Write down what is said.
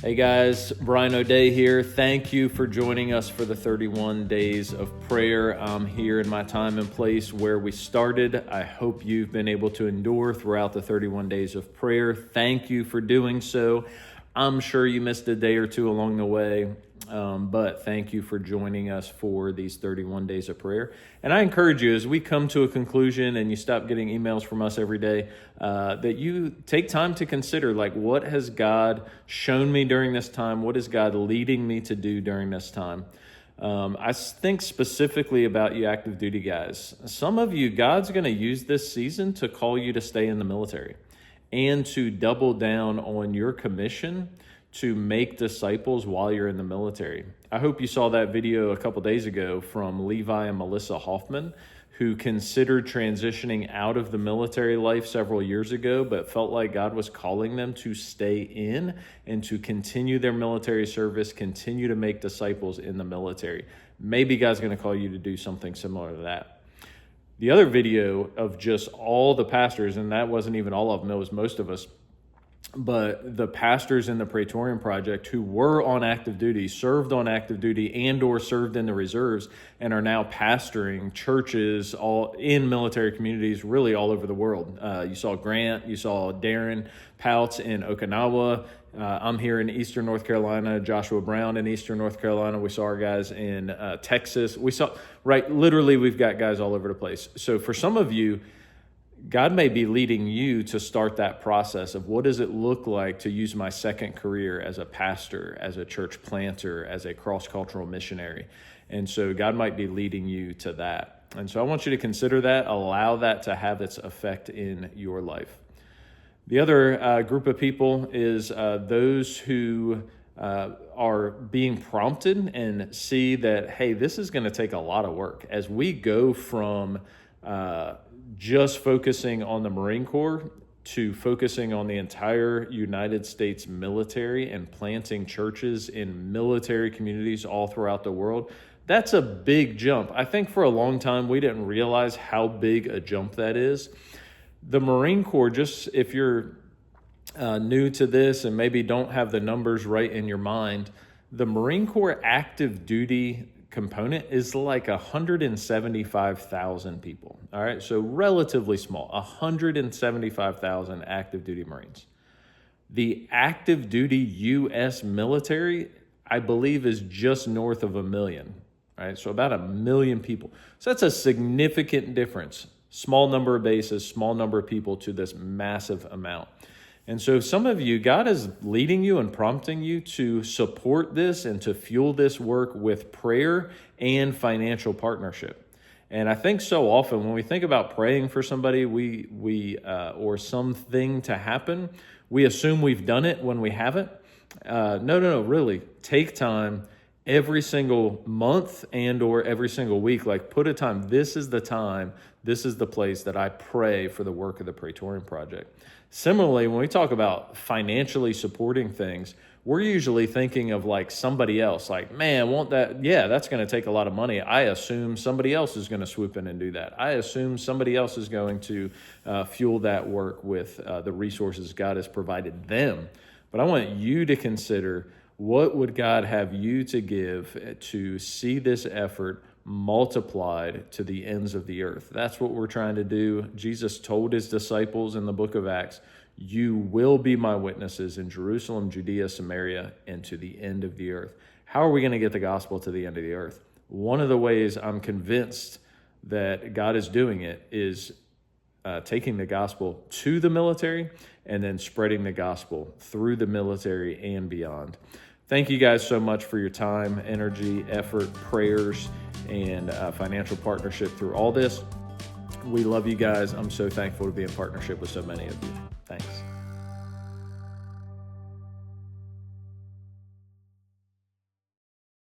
Hey guys, Brian O'Day here. Thank you for joining us for the 31 days of prayer. I'm here in my time and place where we started. I hope you've been able to endure throughout the 31 days of prayer. Thank you for doing so. I'm sure you missed a day or two along the way, but thank you for joining us for these 31 days of prayer. And I encourage you, as we come to a conclusion and you stop getting emails from us every day, that you take time to consider, like, what has God shown me during this time? What is God leading me to do during this time? I think specifically about you active duty guys. Some of you, God's going to use this season to call you to stay in the military and to double down on your commission to make disciples while you're in the military. I hope you saw that video a couple days ago from Levi and Melissa Hoffman, who considered transitioning out of the military life several years ago, but felt like God was calling them to stay in and to continue their military service, continue to make disciples in the military. Maybe God's going to call you to do something similar to that. The other video of just all the pastors, and that wasn't even all of them, it was most of us, but the pastors in the Praetorian Project who were on active duty, served on active duty and or served in the reserves, and are now pastoring churches all in military communities really all over the world. You saw Grant, you saw Darren Pouts in Okinawa. I'm here in Eastern North Carolina, Joshua Brown in Eastern North Carolina. We saw our guys in Texas. Literally we've got guys all over the place. So for some of you, God may be leading you to start that process of what does it look like to use my second career as a pastor, as a church planter, as a cross-cultural missionary. And so God might be leading you to that. And so I want you to consider that, allow that to have its effect in your life. The other group of people is those who are being prompted and see that, hey, this is going to take a lot of work. As we go from just focusing on the Marine Corps to focusing on the entire United States military and planting churches in military communities all throughout the world, that's a big jump. I think for a long time we didn't realize how big a jump that is. The Marine Corps, just if you're new to this and maybe don't have the numbers right in your mind, the Marine Corps active duty component is like 175,000 people. All right, so relatively small, 175,000 active duty Marines. The active duty U.S. military, I believe, is just north of 1 million. Right, so about 1 million people. So that's a significant difference. Small number of bases, small number of people to this massive amount. And so some of you, God is leading you and prompting you to support this and to fuel this work with prayer and financial partnership. And I think so often when we think about praying for somebody, or something to happen, we assume we've done it when we haven't. No, really. Take time every single month and or every single week, like put a time. This is the time, this is the place that I pray for the work of the Praetorian Project. Similarly, when we talk about financially supporting things, we're usually thinking of like somebody else, like, man, that's going to take a lot of money. I assume somebody else is going to swoop in and do that. I assume somebody else is going to fuel that work with the resources God has provided them. But I want you to consider, what would God have you to give to see this effort multiplied to the ends of the earth? That's what we're trying to do. Jesus told his disciples in the book of Acts, you will be my witnesses in Jerusalem, Judea, Samaria, and to the end of the earth. How are we going to get the gospel to the end of the earth? One of the ways I'm convinced that God is doing it is taking the gospel to the military and then spreading the gospel through the military and beyond. Thank you guys so much for your time, energy, effort, prayers, and financial partnership through all this. We love you guys. I'm so thankful to be in partnership with so many of you.